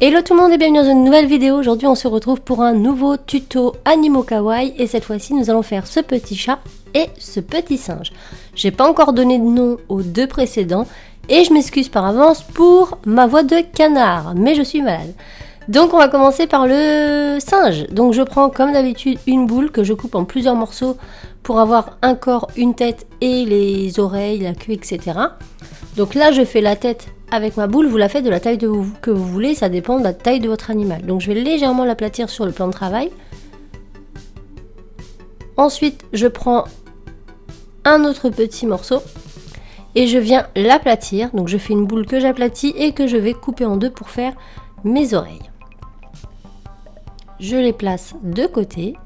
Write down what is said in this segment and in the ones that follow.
Hello tout le monde et bienvenue dans une nouvelle vidéo. Aujourd'hui on se retrouve pour un nouveau tuto animaux kawaii et cette fois-ci nous allons faire ce petit chat et ce petit singe. J'ai pas encore donné de nom aux deux précédents et je m'excuse par avance pour ma voix de canard, mais je suis malade. Donc on va commencer par le singe. Donc je prends comme d'habitude une boule que je coupe en plusieurs morceaux pour avoir un corps, une tête et les oreilles, la queue, etc. Donc là je fais la tête avec ma boule, vous la faites de la taille que vous voulez, ça dépend de la taille de votre animal. Donc je vais légèrement l'aplatir sur le plan de travail. Ensuite je prends un autre petit morceau et je viens l'aplatir. Donc je fais une boule que j'aplatis et que je vais couper en deux pour faire mes oreilles. Je les place de côté.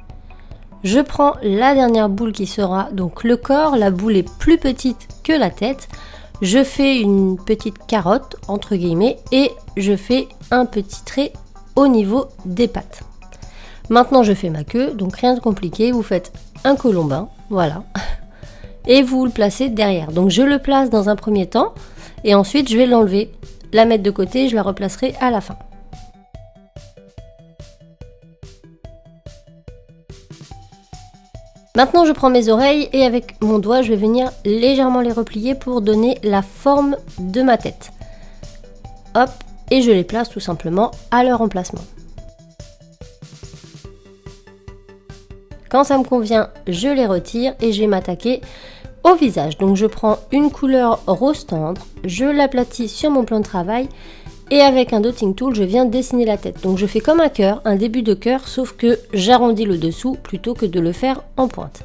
Je prends la dernière boule qui sera donc le corps. La boule est plus petite que la tête. Je fais une petite carotte entre guillemets et je fais un petit trait au niveau des pattes. Maintenant je fais ma queue, donc rien de compliqué, vous faites un colombin, voilà, et vous le placez derrière. Donc je le place dans un premier temps et ensuite je vais l'enlever, la mettre de côté et je la replacerai à la fin. Maintenant je prends mes oreilles et avec mon doigt je vais venir légèrement les replier pour donner la forme de ma tête. Hop, et je les place tout simplement à leur emplacement. Quand ça me convient, je les retire et je vais m'attaquer au visage. Donc je prends une couleur rose tendre, je l'aplatis sur mon plan de travail et avec un dotting tool, je viens dessiner la tête. Donc je fais comme un cœur, un début de cœur, sauf que j'arrondis le dessous plutôt que de le faire en pointe.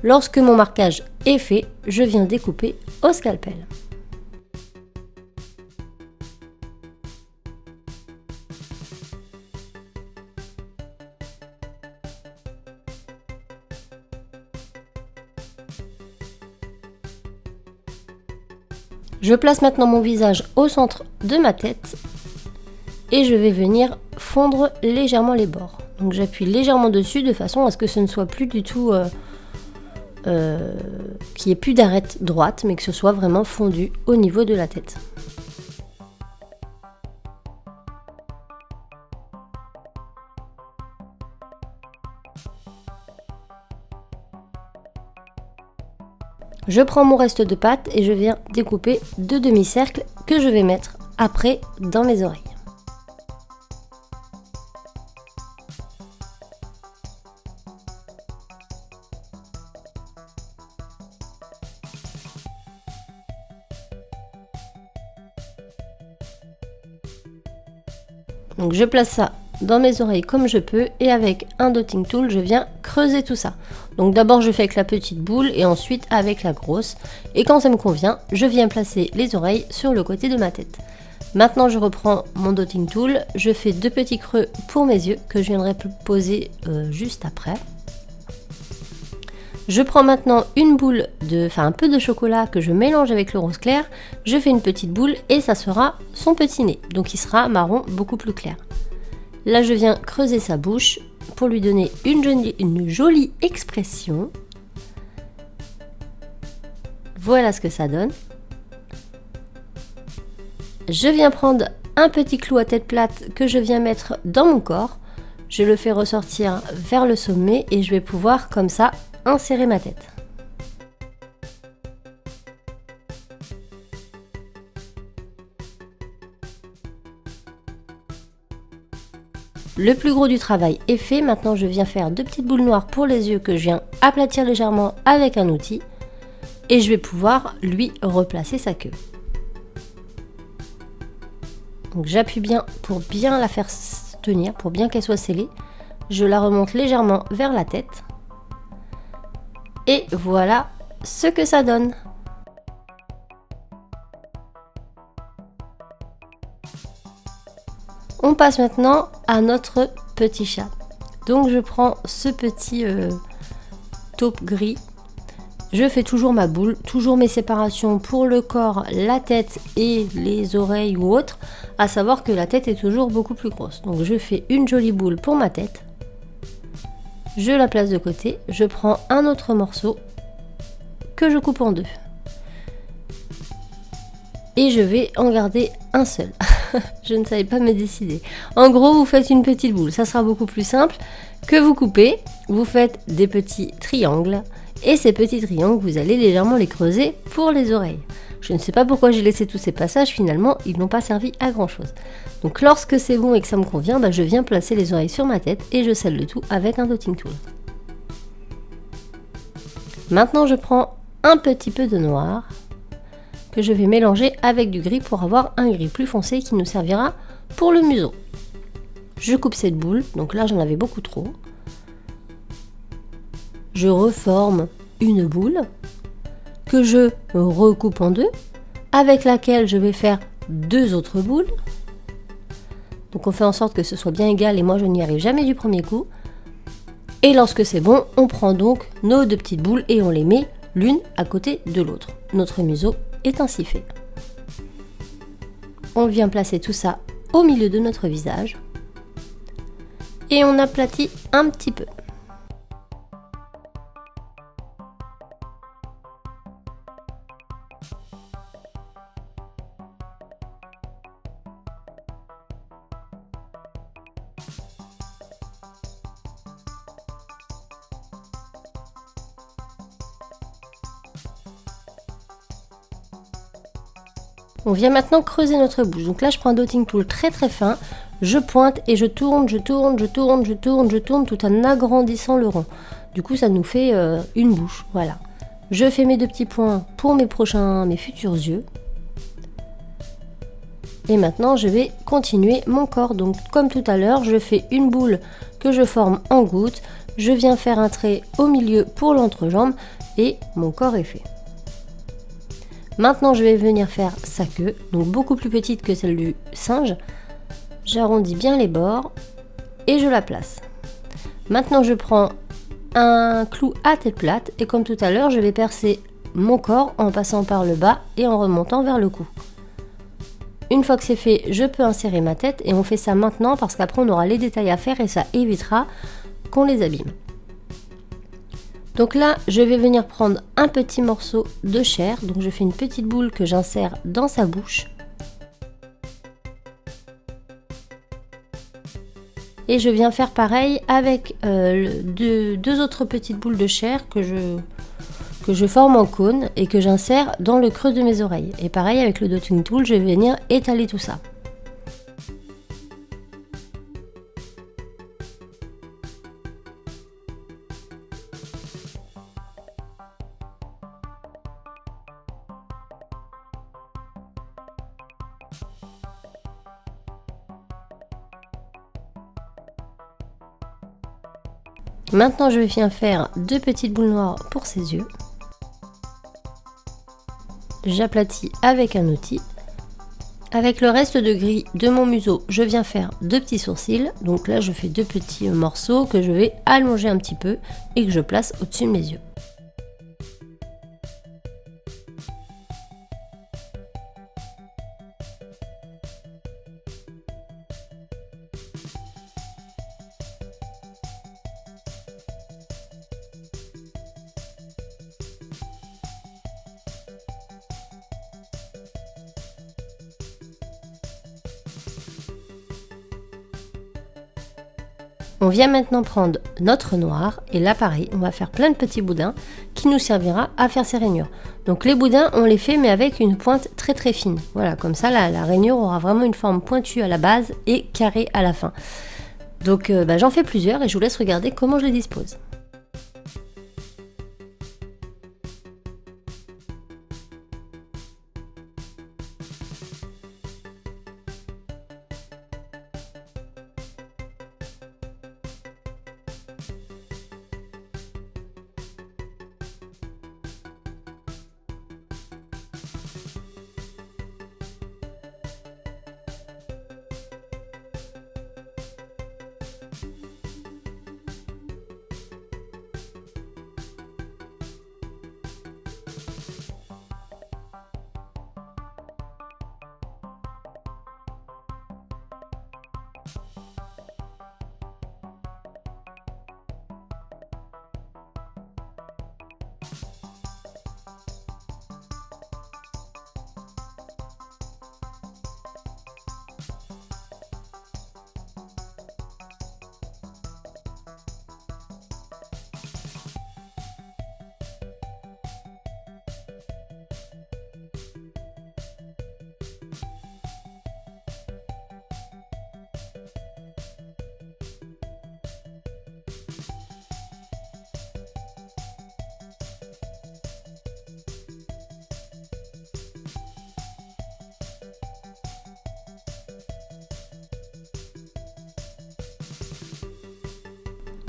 Lorsque mon marquage est fait, je viens découper au scalpel. Je place maintenant mon visage au centre de ma tête et je vais venir fondre légèrement les bords. Donc j'appuie légèrement dessus de façon à ce que ce ne soit plus du tout, qu'il n'y ait plus d'arête droite, mais que ce soit vraiment fondu au niveau de la tête. Je prends mon reste de pâte et je viens découper deux demi-cercles que je vais mettre après dans mes oreilles. Donc je place ça dans mes oreilles comme je peux et avec un dotting tool je viens creuser tout ça. Donc d'abord je fais avec la petite boule et ensuite avec la grosse et quand ça me convient je viens placer les oreilles sur le côté de ma tête. Maintenant je reprends mon dotting tool, je fais deux petits creux pour mes yeux que je viendrai poser juste après. Je prends maintenant une boule un peu de chocolat que je mélange avec le rose clair, je fais une petite boule et ça sera son petit nez, donc il sera marron beaucoup plus clair. Là je viens creuser sa bouche pour lui donner une jolie expression. Voilà ce que ça donne. Je viens prendre un petit clou à tête plate que je viens mettre dans mon corps. Je le fais ressortir vers le sommet et je vais pouvoir comme ça insérer ma tête. Le plus gros du travail est fait, maintenant je viens faire deux petites boules noires pour les yeux que je viens aplatir légèrement avec un outil et je vais pouvoir lui replacer sa queue. Donc j'appuie bien pour bien la faire tenir, pour bien qu'elle soit scellée. Je la remonte légèrement vers la tête et voilà ce que ça donne. On passe maintenant à notre petit chat. Donc je prends ce petit taupe gris. Je fais toujours ma boule, toujours mes séparations pour le corps, la tête et les oreilles ou autres. À savoir que la tête est toujours beaucoup plus grosse. Donc je fais une jolie boule pour ma tête. Je la place de côté. Je prends un autre morceau que je coupe en deux. Et je vais en garder un seul. Je ne savais pas me décider. En gros, vous faites une petite boule. Ça sera beaucoup plus simple que vous coupez. Vous faites des petits triangles. Et ces petits triangles, vous allez légèrement les creuser pour les oreilles. Je ne sais pas pourquoi j'ai laissé tous ces passages. Finalement, ils n'ont pas servi à grand chose. Donc lorsque c'est bon et que ça me convient, je viens placer les oreilles sur ma tête et je scelle le tout avec un dotting tool. Maintenant, je prends un petit peu de noir que je vais mélanger avec du gris pour avoir un gris plus foncé qui nous servira pour le museau. Je coupe cette boule, donc là j'en avais beaucoup trop. Je reforme une boule que je recoupe en deux, avec laquelle je vais faire deux autres boules. Donc on fait en sorte que ce soit bien égal et moi je n'y arrive jamais du premier coup. Et lorsque c'est bon, on prend donc nos deux petites boules et on les met l'une à côté de l'autre. Notre museau est ainsi fait. On vient placer tout ça au milieu de notre visage et on aplatit un petit peu. On vient maintenant creuser notre bouche. Donc là, je prends un dotting tool très très fin. Je pointe et je tourne, je tourne, je tourne, je tourne, je tourne tout en agrandissant le rond. Du coup, ça nous fait une bouche. Voilà. Je fais mes deux petits points pour mes futurs yeux. Et maintenant, je vais continuer mon corps. Donc, comme tout à l'heure, je fais une boule que je forme en goutte. Je viens faire un trait au milieu pour l'entrejambe et mon corps est fait. Maintenant, je vais venir faire sa queue, donc beaucoup plus petite que celle du singe. J'arrondis bien les bords et je la place. Maintenant, je prends un clou à tête plate et comme tout à l'heure, je vais percer mon corps en passant par le bas et en remontant vers le cou. Une fois que c'est fait, je peux insérer ma tête et on fait ça maintenant parce qu'après, on aura les détails à faire et ça évitera qu'on les abîme. Donc là, je vais venir prendre un petit morceau de chair. Donc je fais une petite boule que j'insère dans sa bouche. Et je viens faire pareil avec deux autres petites boules de chair que je forme en cône et que j'insère dans le creux de mes oreilles. Et pareil avec le dotting tool, je vais venir étaler tout ça. Maintenant, je viens faire deux petites boules noires pour ses yeux. J'aplatis avec un outil. Avec le reste de gris de mon museau, je viens faire deux petits sourcils. Donc là, je fais deux petits morceaux que je vais allonger un petit peu et que je place au-dessus de mes yeux. On vient maintenant prendre notre noir et là pareil, on va faire plein de petits boudins qui nous servira à faire ces rainures. Donc les boudins, on les fait mais avec une pointe très très fine. Voilà, comme ça la rainure aura vraiment une forme pointue à la base et carrée à la fin. Donc j'en fais plusieurs et je vous laisse regarder comment je les dispose.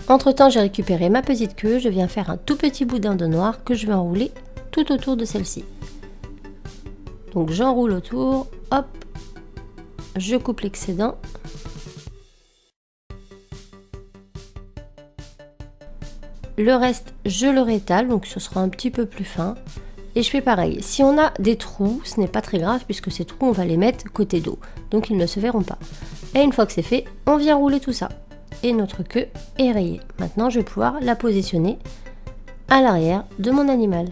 Entre temps, j'ai récupéré ma petite queue, je viens faire un tout petit boudin de noir que je vais enrouler tout autour de celle-ci. Donc j'enroule autour, hop, je coupe l'excédent. Le reste, je le rétale, donc ce sera un petit peu plus fin. Et je fais pareil. Si on a des trous, ce n'est pas très grave puisque ces trous, on va les mettre côté dos. Donc ils ne se verront pas. Et une fois que c'est fait, on vient rouler tout ça. Et notre queue est rayée. Maintenant, je vais pouvoir la positionner à l'arrière de mon animal.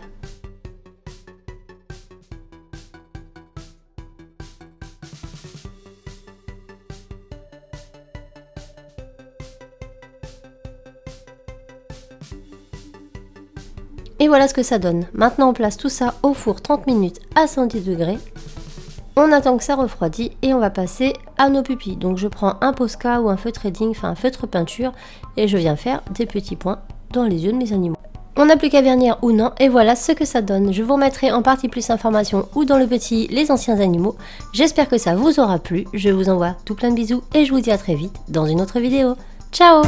Et voilà ce que ça donne. Maintenant on place tout ça au four 30 minutes à 110 degrés. On attend que ça refroidit et on va passer à nos pupilles. Donc je prends un Posca ou un feutre Edding, enfin un feutre peinture, et je viens faire des petits points dans les yeux de mes animaux. On n'a plus qu'à vernir ou non, et voilà ce que ça donne. Je vous remettrai en partie plus d'informations ou dans le petit les anciens animaux. J'espère que ça vous aura plu. Je vous envoie tout plein de bisous et je vous dis à très vite dans une autre vidéo. Ciao!